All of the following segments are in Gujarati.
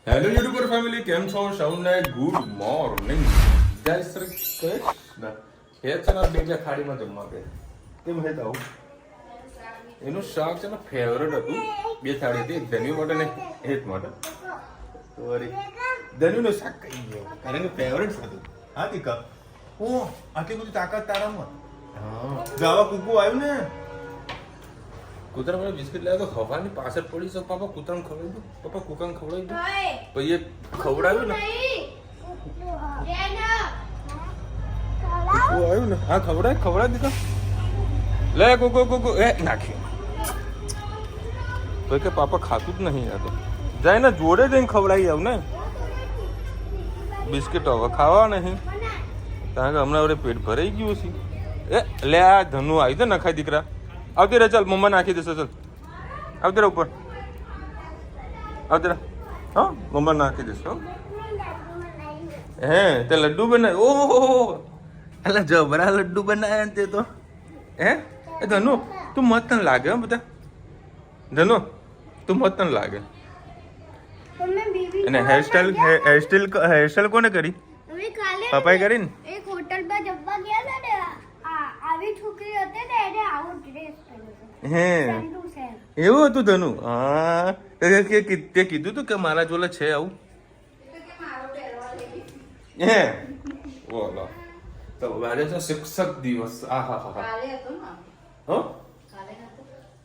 હેલો યુટ્યુબર ફેમિલી, કેમ છો? સૌને ગુડ મોર્નિંગ. જય શ્રી કૃષ્ણ. હે છે ને બે ખાડીમાં જમવા ગયા. કેમ હે તાવ? એનું શાક છે ને ફેવરેટ હતું. બે થાળી હતી, એક ધન્યુ માટે ને એક માટે. સોરી, ધન્યુનું શાક ખાઈ ગયો કારણ કે ફેવરેટ હતું. હા તીકા, ઓ આટલી બધી તાકાત તારામાં. હા, ગાવા કુકુ આવ્યું ને. કૂતરા મને બિસ્કિટ લાવ્યો તો હવાની પાછળ પડી છે. પાપા કૂતરાને ખવડાવી દો. પપ્પા કૂકાને ખવડાવી દો. પછી એ ખવડાવ્યું ને, કૂકુ આવ્યું ને, હા ખવડાવી દીધો. લે કૂકુ કૂકુ એ નાખ્યું. તો કે પાપા ખાતું જ નહીં આ તો. જાય ને જોડે જઈને ખવડાવી આવ ને. બિસ્કિટ હવે ખાવા નહીં કારણ કે હમણાં વડે પેટ ભરાઈ ગયું છે. એ લે આ ધનુ આવી તો નખાય દીકરા. આવતી રહે, ચાલ મમ્મા નાખી દેશે. ચાલ આવતી રહે ઉપર, આવતી રહે. હા મમ્મા નાખી દેશે. હે તે લડ્ડુ બનાવ્યો? ઓહો, એટલે જબરા લડ્ડુ બનાવ્યા તે તો. હે એ ધનુ તું મત તને લાગે? બધા ધનુ તું મત તને લાગે? અને હેરસ્ટાઈલ કોને કરી? પપ્પાએ કરી ને. એક હોટલ પર જમવા ગયા હતા ને, આવી છોકરી હતી ને એને આવો ડ્રેસ પહેર્યો. હે એવું હતું ધનુ? હા તે કીધું તું કે મારા જોડે છે આવું. હે બોલો તો આજે છે શિક્ષક દિવસ. આ હા હા હા,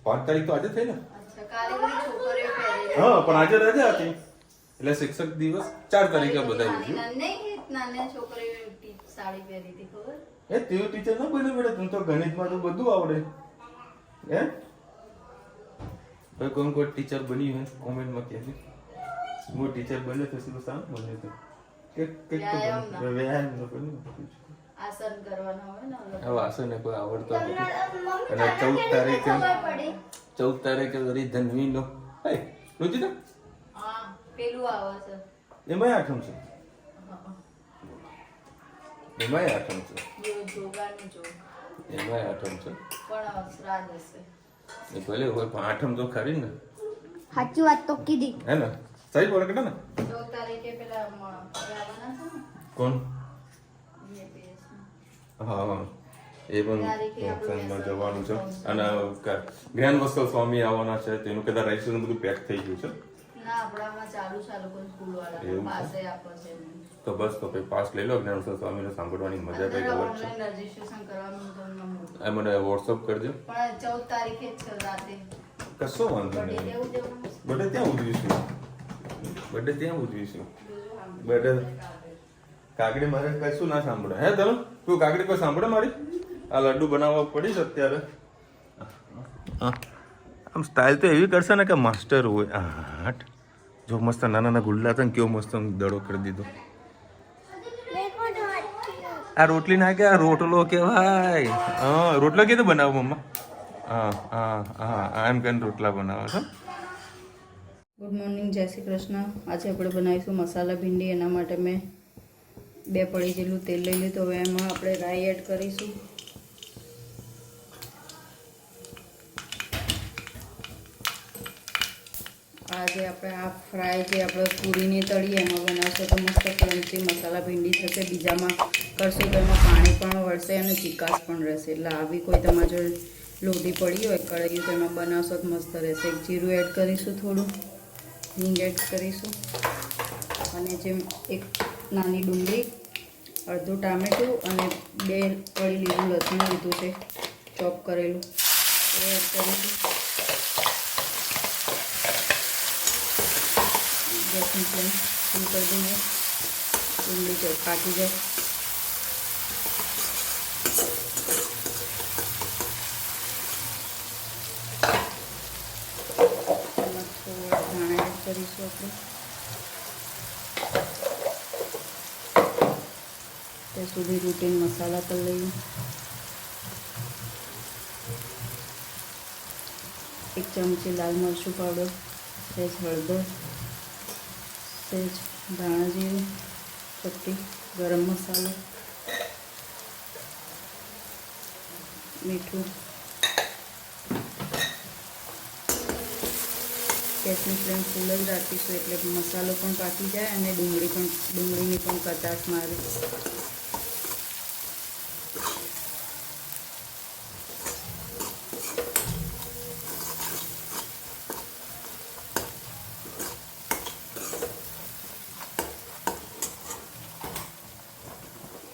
5 તારીખ તો આજે થઈ ને. હા પણ આજે રજા હતી એટલે શિક્ષક દિવસ 4 તારીખે બધા એ તેવું ટીચર ના બને બેટા. તું તો ગણિતમાં તો બધું આવડે. હે ભાઈ કોણ કોઈ ટીચર બની હે કોમેન્ટમાં કહેજો. હું ટીચર બને તો શું સામ બને તો વ્યાયામ નો બને. આસન કરવાના હોય ને. હવે આસન કોઈ આવડતો નથી. અને 14 તારીખે વળી ધનવી નો રુચિતા હા પેલું આવે છે એમાંય આઠમ છે. એમાંય આઠમ છે. જોગાનું જો એમાંય આઠમ છે. પણ શ્રાદ્ધ હશે. એ ભલે હોય પણ આઠમ તો ખરી ને. સાચી વાત તો કીધી હે ને? સહી બોલે કે ને? 14 તારીખે પેલા આવવાના છે ને. કોણ? EPS ના. હા એ પણ ફંક્શનમાં જવાનું છે. અને જ્ઞાન વસ્ત્ર સ્વામી આવવાના છે. તેનું કદાચ રજીસ્ટ્રેશન બધું પેક થઈ ગયું છે. ના આપણામાં ચાલુ લોકો સ્કૂલ વાળા પાસે આપો છે. તો બસ તો પછી પાસ લઈ લો. જ્ઞાન વસ્ત્ર સ્વામીને સાંભળવાની મજા કઈ અલગ છે. ઓનલાઈન રજીસ્ટ્રેશન કરવાનું તમને એ મને વોટ્સઅપ કરજો. પણ 14 તારીખે જ છે રાતે. કશો વાંધો નહીં. બર્થડે ત્યાં ઉજવીશું. બર્થડે કાકડી મારે કશું ના સાંભળે. હે તને તું કાકડી કોઈ સાંભળે મારી? આ લડ્ડુ બનાવવા પડી છે અત્યારે. આમ સ્ટાઇલ તો એવી કરશે ને કે માસ્ટર હોય. આઠ જો મસ્ત નાના નાના ગુલ્લા હતા ને કેવો મસ્ત દડો કરી દીધો. આ રોટલી ના કે આ રોટલો કહેવાય. હા રોટલો કીધું બનાવો મમ્મા? હા હા હા એમ કરીને રોટલા બનાવો છો. ગુડ મોર્નિંગ, જય શ્રી કૃષ્ણ. આજે આપણે બનાવીશું મસાલા ભીંડી. એના માટે મેં 2 પડી જેટલું તેલ લઈ લીધું. હવે એમાં આપણે રાઈ એડ કરીશું. આજે આપણે આ ફ્રાય જે આપણે પૂરીની તળીએ એમાં બનાવશો તો મસ્ત ક્રન્ચી મસાલા ભીંડી થશે. બીજામાં કરશું તો એમાં પાણી પણ વળશે અને ચીકાશ પણ રહેશે. એટલે આવી કોઈ તમારા જો લોટી પડી હોય કઢાઈ તો એમાં બનાવશો તો મસ્ત રહેશે. એક જીરું એડ કરીશું, થોડું હિંગ એડ કરીશું અને જેમ એક નાની ડુંગળી, અડધું ટામેટું અને 2 કળી લીલું લસણ લીધું છે ચોપ કરેલું એ એડ કરીશું. ગેસની ફ્લેમ ફૂલ કરી દઈએ. ડુંગળી પાકી જાય. એમાં થોડા ધાણા એડ કરીશું આપણે. ત્યાં સુધી રૂટીન મસાલા કરી લઈએ. 1 ચમચી લાલ મરચું પાવડર, સહેજ હળદર, સહેજ ધાણા જીરું, ચપટી ગરમ મસાલો, મીઠું, ગેસની ફ્લેમ ફૂલ જ રાખીશું એટલે મસાલો પણ પાકી જાય અને ડુંગળીની પણ કચાશ મારે.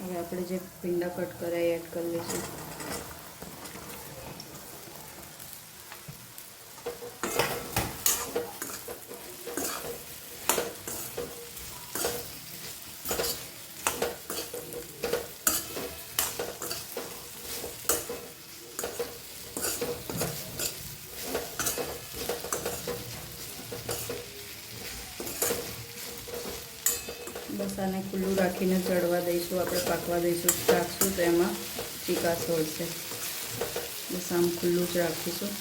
હવે આપણે જે ભીંડા કટ કર્યા એડ કરી લઈશું. બસ આને ખુલ્લું રાખીને ચડવા દઈશું, આપણે પાકવા દઈશું. રાખશું તો એમાં ચીકાશ વધશે. બસ આમ ખુલ્લું જ રાખીશું.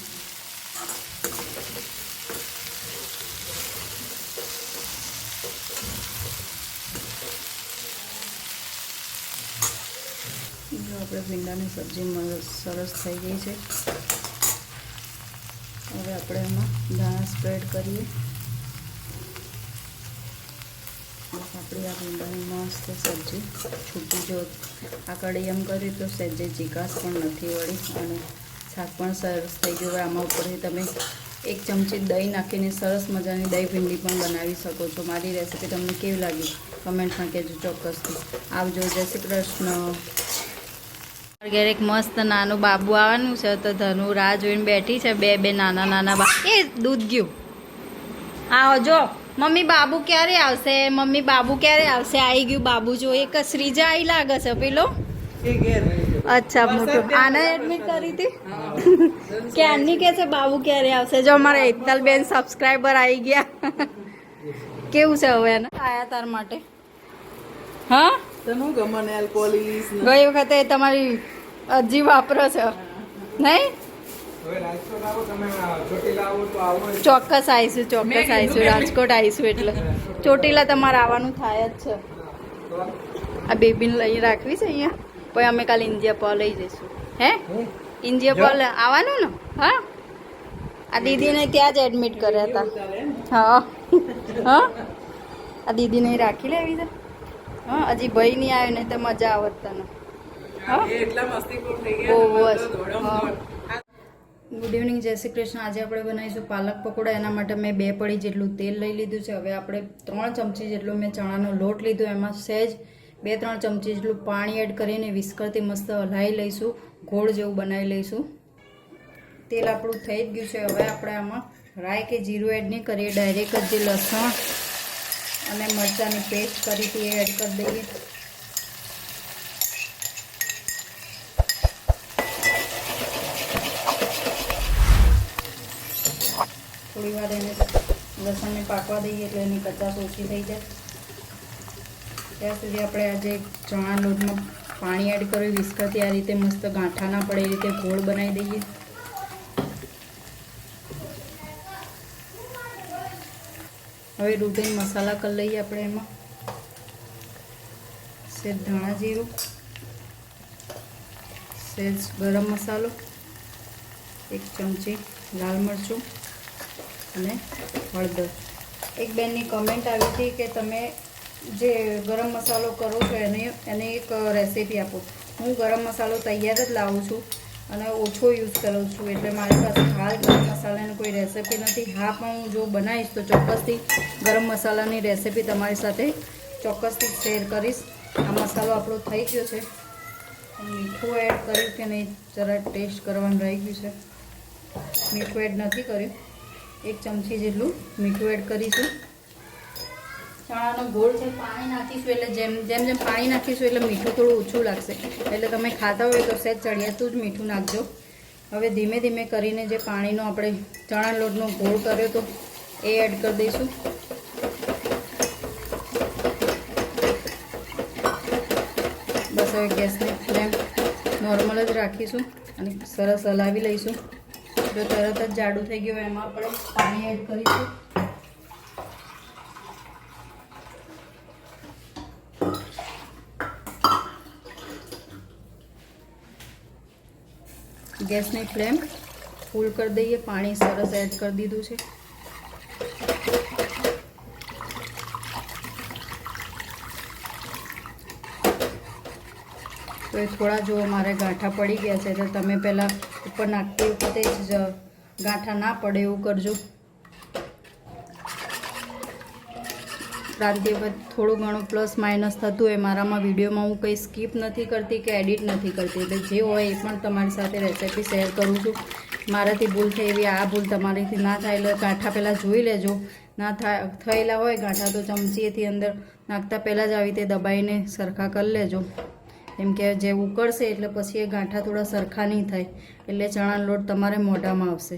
આપણે ભીંડાની સબ્જી સરસ થઈ ગઈ છે. હવે આપણે એમાં ધાણા સ્પ્રેડ કરીએ. આપણી આ ભીંડાની મસ્ત સબ્જી છૂટી જો આ કઢી એમ કરી તો સહેજે ચીકાશ પણ નથી વળી અને શાક પણ સરસ થઈ ગયું. હવે આમાં ઉપરથી તમે 1 ચમચી દહીં નાખીને સરસ મજાની દહીં ભીંડી પણ બનાવી શકો છો. મારી રેસીપી તમને કેવી લાગી કમેન્ટમાં કહેજો ચોક્કસથી. આવજો. જય શ્રી કૃષ્ણ. ઘરે એક મસ્ત નાનું બાબુ આવવાનું છે તો ધનુ રાહ જોઈને બેઠી છે. બે નાના એ દૂધ ગયું. આવો જો મમ્મી બાબુ ક્યારે આવશે, મમ્મી બાબુ ક્યારે આવશે. આવી ગયું બાબુ. જો એક શ્રીજા આવી લાગે છે પેલો. અચ્છા મોટો આને એડમિટ કરી હતી ક્યારની કે છે બાબુ ક્યારે આવશે. જો અમારા એકતાલબેન સબસ્ક્રાઈબર આવી ગયા. કેવું છે હવે એને આયા તાર માટે? હા ગઈ વખતે તમારી અરજી વાપરો છો નહીં? ચોક્કસ આવીશું રાજકોટ આવીશું એટલે ચોટીલા તમારે આવવાનું થાય જ છે. આ બેબીને લઈ રાખવી છે અહીંયા પછી અમે કાલે ઇન્ડિયા લઈ જઈશું. હે ઇન્ડિયા આવવાનું ને? હા આ દીદીને ત્યાં જ એડમિટ કર્યા હતા. હા હા આ દીદીને રાખી લેવી છે. હા હજી ભાઈ નહીં આવ્યો નહીં તો મજા આવત તને. હા ગુડ ઇવનિંગ, જય શ્રી કૃષ્ણ. આજે આપણે બનાવીશું પાલક પકોડા. એના માટે મેં 2 પડી જેટલું તેલ લઈ લીધું છે. હવે આપણે 3 ચમચી જેટલો મેં ચણાનો લોટ લીધો. એમાં સહેજ 2-3 ચમચી જેટલું પાણી એડ કરીને વિસ્કરથી મસ્ત હલાવી લઈશું. ગોળ જેવું બનાવી લઈશું. તેલ આપણું થઈ જ ગયું છે. હવે આપણે આમાં રાઈ કે જીરું એડ નહીં કરીએ, ડાયરેક્ટ જ જે લસણ અને મરચાંની પેસ્ટ કરી હતી એ એડ કરી દઈએ. થોડી વાર એને લસણને પાકવા દઈએ એટલે એની કચાશ ઓછી થઈ જાય. ત્યાં સુધી આપણે આજે ચણા લોટમાં પાણી એડ કરી વિસ્કરથી આ રીતે મસ્ત ગાંઠા ના પડે એ રીતે ગોળ બનાવી દઈએ. હવે રૂટીન મસાલા કરી લઈએ આપણે. એમાં સહેજ ધાણા જીરું, સહેજ ગરમ મસાલો, 1 ચમચી લાલ મરચું અને હળદર. એક બેનની કમેન્ટ આવી હતી કે તમે જે ગરમ મસાલો કરો છો એને એક રેસીપી આપો. હું ગરમ મસાલો તૈયાર જ લાવું છું અને ઓછો યુઝ કરું છું એટલે મારી પાસે હાલ ગરમ મસાલાની કોઈ રેસીપી નથી. હા પણ હું જો બનાવીશ તો ચોક્કસથી ગરમ મસાલાની રેસીપી તમારી સાથે ચોક્કસથી શેર કરીશ. આ મસાલો આપણો થઈ ગયો છે. મીઠું એડ કર્યું કે નહીં જરા ટેસ્ટ કરવાનું રહી ગયું છે. મીઠું એડ નથી કર્યું. 1 ચમચી જેટલું મીઠું એડ કરીશું. ચણાનો ગોળ છે પાણી નાખીશું એટલે જેમ પાણી નાખીશું એટલે મીઠું થોડું ઓછું લાગશે. એટલે તમે ખાતા હોય તો સહેજ ચડિયાતું જ મીઠું નાખજો. હવે ધીમે ધીમે કરીને જે પાણીનો આપણે ચણા લોટનો ગોળ કર્યો તો એ એડ કરી દઈશું. બસ હવે ગેસની ફ્લેમ નોર્મલ જ રાખીશું અને સરસ હલાવી લઈશું. જો તરત જ જાડું થઈ ગયું એમાં આપણે પાણી એડ કરીશું. ગેસની ફ્લેમ ફૂલ કરી દઈએ. પાણી સરસ એડ કરી દીધું છે. તો એ થોડા જો મારે ગાંઠા પડી ગયા છે, તો તમે પહેલાં ઉપર નાખતી વખતે જ ગાંઠા ના પડે એવું કરજો. ક્રાંતિ પર થોડું ઘણું પ્લસ માઇનસ થતું હોય મારામાં વિડીયોમાં હું કંઈ સ્કીપ નથી કરતી કે એડિટ નથી કરતી, એટલે જે હોય એ પણ તમારી સાથે રેસિપી શેર કરું છું. મારાથી ભૂલ થઈ એવી આ ભૂલ તમારીથી ના થાય, એટલે ગાંઠા પહેલાં જોઈ લેજો. ના થયેલા હોય ગાંઠા તો ચમચીએથી અંદર નાખતા પહેલાં જ આવી રીતે દબાઈને સરખા કરી લેજો, કેમ કે જે ઉકળશે એટલે પછી એ ગાંઠા થોડા સરખા નહીં થાય, એટલે ચણાનો લોટ તમારે મોઢામાં આવશે.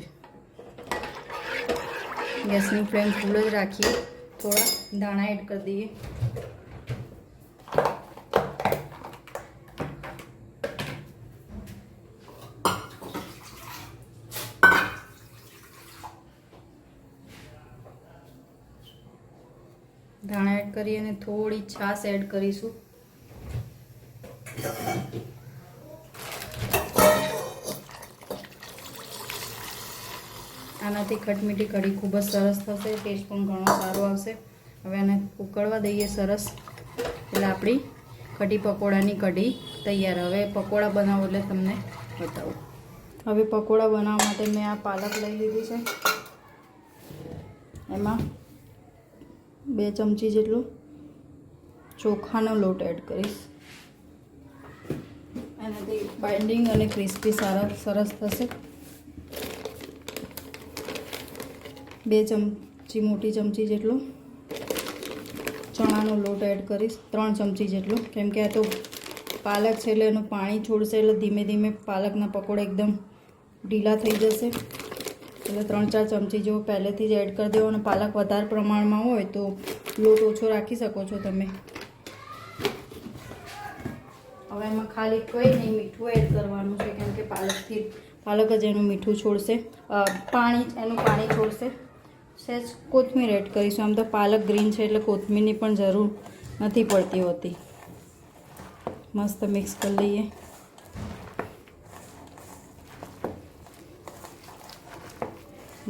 ગેસની ફ્લેમ ફૂલ જ રાખીએ. થોડા દાણા એડ કરી દઈએ. દાણા એડ કરી અને થોડી છાશ એડ કરીશું. આનાથી ખટમીઠી કઢી ખૂબ જ સરસ થશે, ટેસ્ટ પણ ઘણો સારો આવશે. હવે આને ઉકળવા દઈએ સરસ, એટલે આપણી કઢી પકોડાની કઢી તૈયાર. હવે પકોડા બનાવો એટલે તમને બતાવું. હવે પકોડા બનાવવા માટે મેં આ પાલક લઈ લીધી છે, એમાં 2 ચમચી જેટલો ચોખાનો લોટ એડ કરીશ. એનાથી બાઇન્ડિંગ અને ક્રિસ્પી સરસ થશે. 2 ચમચી મોટી ચમચી જેટલો ચણાનો લોટ એડ કરીશ, 3 ચમચી જેટલો, કેમ કે આ તો પાલક છે એટલે એનું પાણી છોડશે, એટલે ધીમે ધીમે પાલકના પકોડા એકદમ ઢીલા થઈ જશે. એટલે 3-4 ચમચી જેવો પહેલેથી જ એડ કરી દેવો, અને પાલક વધારે પ્રમાણમાં હોય તો લોટ ઓછો રાખી શકો છો તમે. હવે એમાં ખાલી કંઈ નહીં, મીઠું એડ કરવાનું છે, કેમ કે પાલક જ એનું મીઠું છોડશે, એનું પાણી છોડશે. સહેજ કોથમીર એડ કરીશું. આમ તો પાલક ગ્રીન છે એટલે કોથમીરની પણ જરૂર નથી પડતી હોતી. મસ્ત મિક્સ કરી લઈએ.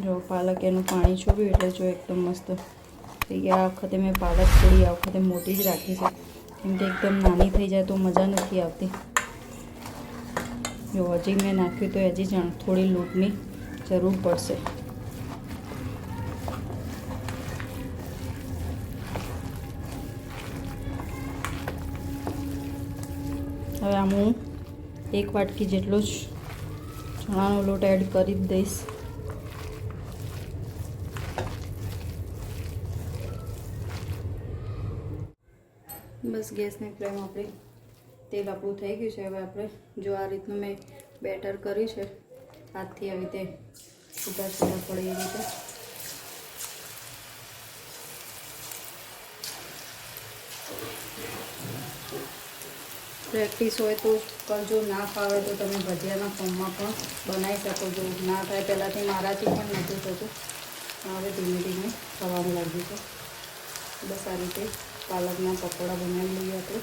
જો પાલક એનું પાણી છોડ્યું એટલે જો એકદમ મસ્ત થઈ ગયા. આ વખતે મેં પાલક થોડી આ વખતે મોટી જ રાખી છે, કેમ કે એકદમ નાની થઈ જાય તો મજા નથી આવતી. જો હજી મેં નાખ્યું તો હજી થોડી લોટની જરૂર પડશે. હવે આમ હું 1 વાટકી જેટલો જ ચણાનો લોટ એડ કરી જ દઈશ. બસ ગેસની ફ્લેમ આપણી તેલ આપણું થઈ ગયું છે. હવે આપણે જો આ રીતનું મેં બેટર કર્યું છે, હાથથી આવી રીતે છૂટા છૂટા પડે એ રીતે પ્રેક્ટિસ હોય તો કરજો, ના ફાવે તો તમે ભજીયાના ફોર્મમાં પણ બનાવી શકો છો. ના થાય પહેલાંથી મારાથી પણ નહોતું થતું, હવે ધીમે ધીમે થવાનું લાગ્યું છે. બસ આ રીતે પાલકના પકોડા બનાવી લઈએ આપણે.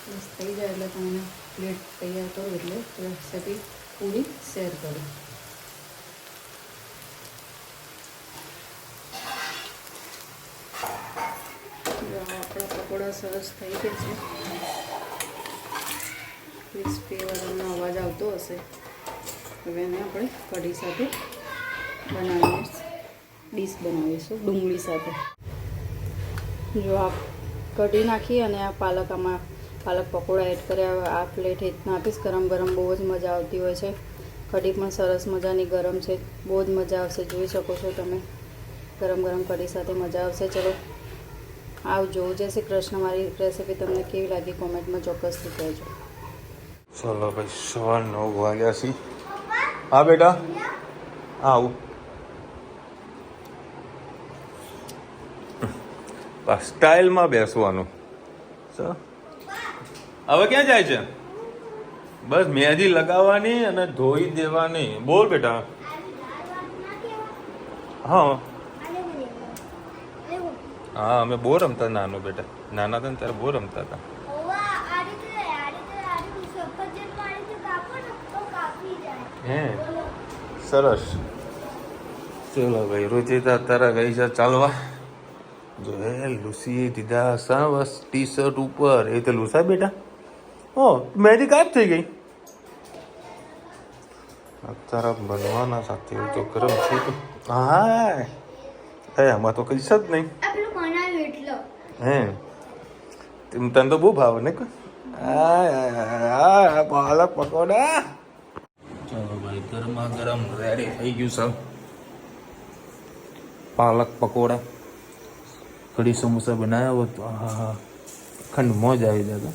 બસ થઈ જાય એટલે તમને પ્લેટ તૈયાર કરો એટલે રેસીપી પૂરી શેર કરો. આપણા પકોડા સરસ થઈ ગયા છે. ક્રિસ્પી વાળાનો અવાજ આવતો હશે. હવે એને આપણે કઢી સાથે ડીશ બનાવીશું ડુંગળી સાથે. જો આ કઢી નાખી અને આ પાલક પકોડા એડ કર્યા. આ પ્લેટ રીતના આપીશ. ગરમ ગરમ બહુ જ મજા આવતી હોય છે. કઢી પણ સરસ મજાની ગરમ છે, બહુ જ મજા આવશે. જોઈ શકો છો તમે, ગરમ ગરમ કઢી સાથે મજા આવશે. ચલો આવજો. જય શ્રી કૃષ્ણ. મારી રેસીપી તમને કેવી લાગી કોમેન્ટમાં ચોક્કસથી કહેજો. ચલો ભાઈ, 9:15 વાગ્યા છે. હા બેટા, આવું સ્ટાઇલમાં બેસવાનું. હવે ક્યાં જાય છે? બસ મહેંદી લગાવવાની અને ધોઈ દેવાની. બોલ બેટા. હા હા, અમે બહુ રમતા નાનો બેટા. નાના હતા ને ત્યારે બહુ રમતા હતા. હે સરસ. ચલો ભાઈ રુચિતા તારા ગઈ છે ચાલવા. જો હે લુસી દીધા સાવસ ટી શર્ટ ઉપર. એ તો લુસા બેટા. ઓ મેરી ગાયબ થઈ ગઈ. તારા બનવાના સાથે તો ગરમ છે. હા એ આમાં તો કઈ જ નહીં. આ પેલું બનાવ્યું એટલે હે તને તો બહુ ભાવે ને. પાલક પકોડા. ચાલો ભાઈ ગરમા ગરમ રેડી થઈ ગયું સર. પાલક પકોડા કઢી સમોસા બનાવ્યા હોત હા ખંડ મોજ આવી જતો.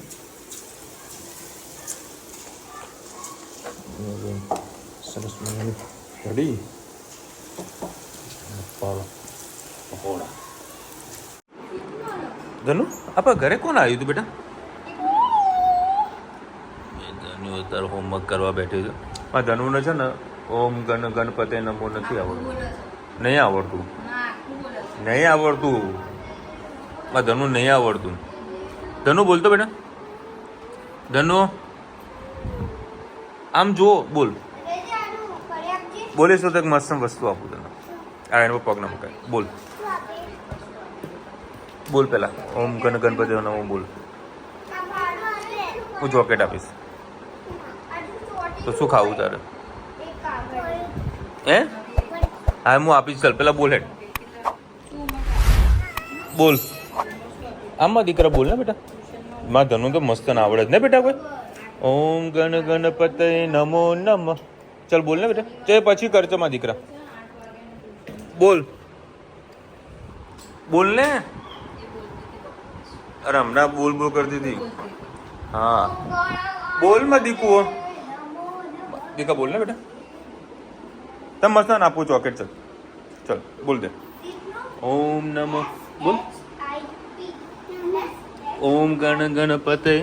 સરસ મજાની કઢી પાલક પકોડા. ધનુ આપણા ઘરે કોણ આવ્યું હતું બેટા? ધનુ અત્યારે હોમવર્ક કરવા બેઠી છે. આ ધનુને છે ને ઓમ ગણપતિ નમો નથી આવડતું. નહીં આવડતું. નહીં આવડતું. આ ધનુ નહીં આવડતું. ધનુ બોલતો બેટા. ધનુ આમ જો બોલ. બોલીશ તો એક મસ્ત વસ્તુ આપું તને. આ એનો પગ ના મુકાય. બોલ બોલ પેલા ઓમ ગણપતિ નમો બોલ. હું ચોકેટ આપીશ. તો શું ખાવું તારે? હે હા હું આપીશ. ચાલ પેલા બોલ હેડ બોલ. આમાં દીકરા બોલ ને બેટા. માં ધનુ તો મસ્ત ના આવડે જ ને બેટા કોઈ. ઓમ ગણપતિ નમો નમ. ચાલ બોલ ને બેટા. ચાલ પછી કરજો માં દીકરા. બોલ બોલ ને. અરે હમણાં બોલ બોલ કરતી હતી. હા બોલ માં દીકુ. દીકા બોલ ને બેટા. તમે મસ્ત ના આપું ચોકેટ. ચલ ચલ બોલ દે. ઓમ નમો બોલ. ઓમ ગણપતિ.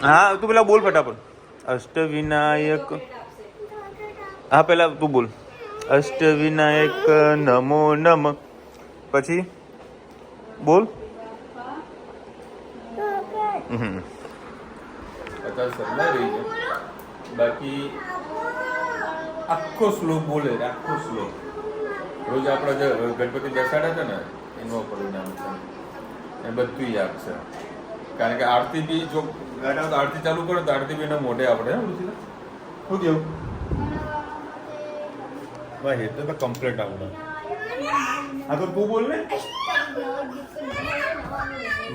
હા તું પેલા બોલ ફટાફટ. અષ્ટવિનાયક. હા પેલા તું બોલ. અષ્ટવિનાયક નમો નમ. પછી બોલ. બાકી આખો શ્લોક બોલે. આખો શ્લોક રોજ આપણે જે ગણપતિ બેસાડે છે ને એનો પરિણામ છે. એ બધું યાદ છે. કારણ કે આરતી બી જો આરતી ચાલુ કરો તો આરતી બી એના મોઢે આપણે શું કેવું ભાઈ એટલે તો કમ્પ્લીટ આવડે. હા તો તું બોલ ને.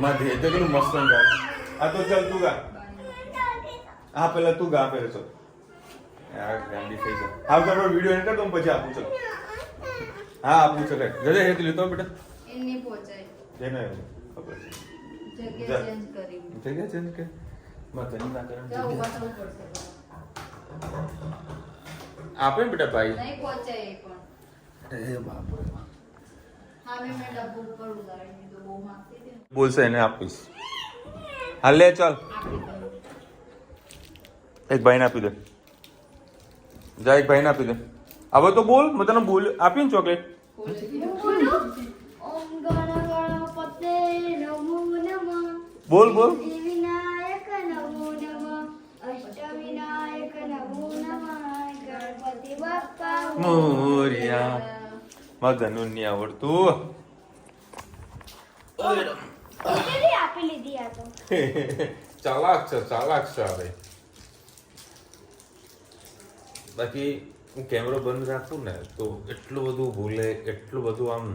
માં ધે તો કેટલું મસ્ત ગાય. હા તો ચાલ તું ગા. હા પેલા તું ગા પેલા. ચાલ યાર ગાંડી થઈ જાય. હા તો વિડીયો એન્ડ કર દઉં પછી આપું. ચાલ હા આપું. ચાલ જજે હેત લેતો બેટા. એની પહોંચાય જેને ખબર છે. જગ્યા ચેન્જ કરી. જગ્યા ચેન્જ કે માં તને ના કરે. જાવ ઉભા થવું પડશે. આપે બેટા ભાઈ. નહીં પહોંચાય એ પણ. એ બાપ રે. હા મેં ડબ્બો ઉપર ઉતારી દીધો. બહુ માંગતી હતી. બોલશે એને આપીશ. હાલ લે ચાલ. એક ભાઈને આપી દે. જા એક ભાઈને આપી દે. હવે તો બોલ. મેં તને બોલ આપી ને ચોકલેટ. ઓમ ગણપતિ નમો નમઃ. બોલ બોલ. વિનાયક નમો નમઃ. અષ્ટવિનાયક નમો નમઃ. ગણપતિ બાપ્પા મોરિયા. માં ધનુ નહીં આવડતું. કેટલી આપી લીધી આ તો. ચાલાક છે. ચાલાક છે. હવે બાકી હું કેમેરો બંધ રાખું ને તો એટલું બધું ભૂલે. એટલું બધું આમ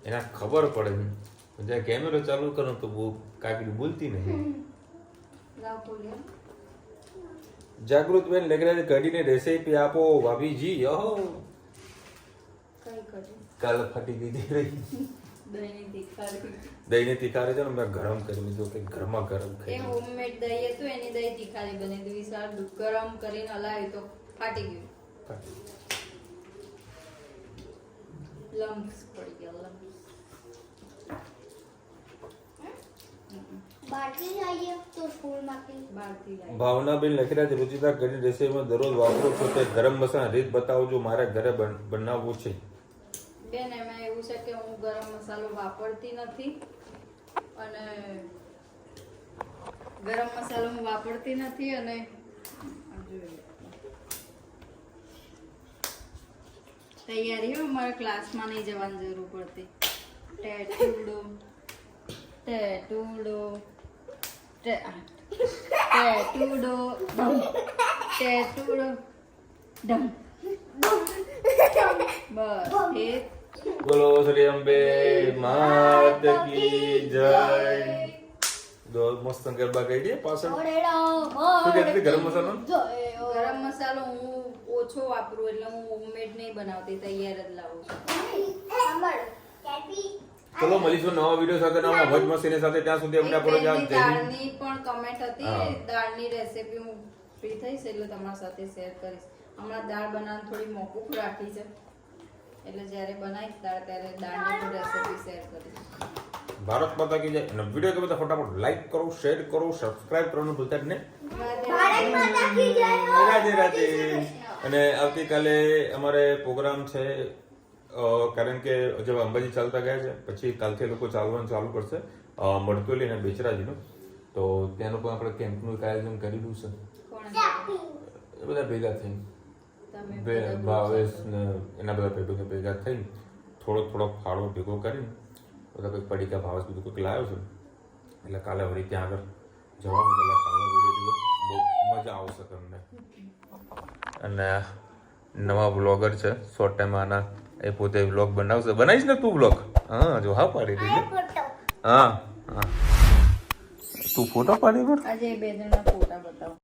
એના ખબર પડે. જ્યારે કેમેરો ચાલુ કરો તો બહુ કાકડી બોલતી નહીં. લાવ બોલ્યા. જાગૃત બેન લેકરાની કઢીને રેસીપી આપો ભાભીજી. યહો કઈ કરી કાલ ફાટી દીધી રહી. દહીંની તીખારી. દહીંને તીખારે છે ને મેં ગરમ કરી દીધું કે ઘરમાં ગરમ એ ખાઈ. હોમમેડ દહીં હતું એની દહીં તીખારી બની હતી. વિશાળ ગરમ કરીને હલાવી તો ફાટી ગયું. લમ્સ પડી ગયા. લમ્સ બાકી આવીએ તો સ્કૂલમાંથી બહારથી લાવી. ભાવનાબેન લખી રહ્યા છે રુચિતા કઢી રેસીપીમાં દરરોજ વાપરો છો તે ગરમ મસાલા રીત બતાવજો. મારે ઘરે બનાવવું છે. બેન એમાં એવું છે કે હું ગરમ મસાલો વાપરતી નથી અને ગરમ મસાલો હું વાપરતી નથી અને આ જોઈ લો. તૈયારી હો, મારે ક્લાસમાં નહીં જવાની જરૂર પડતી. ટેટુડો ટેટુડો ટેટુડો ડમ ટેટુડો ડમ બસ એ બોલો શ્રી અંબે માત કી જય. દો મસ્ત ગરબા ગાઈ દે પાછળ. શું કહેતી હતી ગરમ મસાલો? ગરમ મસાલો હું ઓછો વાપરું એટલે હું હોમમેડ નહીં બનાવતી, તૈયાર જ લાવું છું. ચલો મળીશું નવા વિડીયો સાથે નવા ભજ મસ્તીની સાથે. ત્યાં સુધી અમને આપણો જય હિન્દ. દાળની પણ કમેન્ટ હા. હતી, દાળની રેસીપી હું ફ્રી થઈશ એટલે તમારા સાથે શેર કરીશ. હમણાં દાળ બનાવવાની થોડી મોકૂફ રાખી છે એટલે જ્યારે બનાવીશ દાળ ત્યારે દાળની પણ રેસીપી શેર કરીશ. ભારત માતા કી જય. અને વિડીયો ગમે તો ફટાફટ લાઈક કરો, શેર કરો, સબસ્ક્રાઇબ કરવાનું ભૂલતા જ નહીં. રાધે રાધે. અને આવતીકાલે અમારે પ્રોગ્રામ છે, કારણ કે જે અંબાજી ચાલતા ગયા છે પછી કાલથી લોકો ચાલવાનું ચાલુ કરશે મડકોલી અને બેચરાજીનું. તો ત્યાંનું પણ આપણે કેમ્પનું એક આયોજન કરેલું છે. કોણ એ બધા ભેગા થઈને ભાવેશ ને એના બધા ભેગા થઈને થોડોક ફાળો ભેગો કરીને બધા કંઈક પડીકા ભાવેશ બધું કંઈક લાવ્યો છે. એટલે કાલે વળી ત્યાં આગળ જવાનું છે. એટલે કાલનો વિડીયો બહુ મજા આવશે તમને. અને નવા બ્લોગર છે, શોર્ટ ટાઈમ આના એ પોતે વ્લોગ બનાવશે. બનાવીશ ને તું વ્લોગ? હા જો હા પાડી દીધી. હા હા તું ફોટો પાડી પર આજે બે જણના ફોટા બતાવો.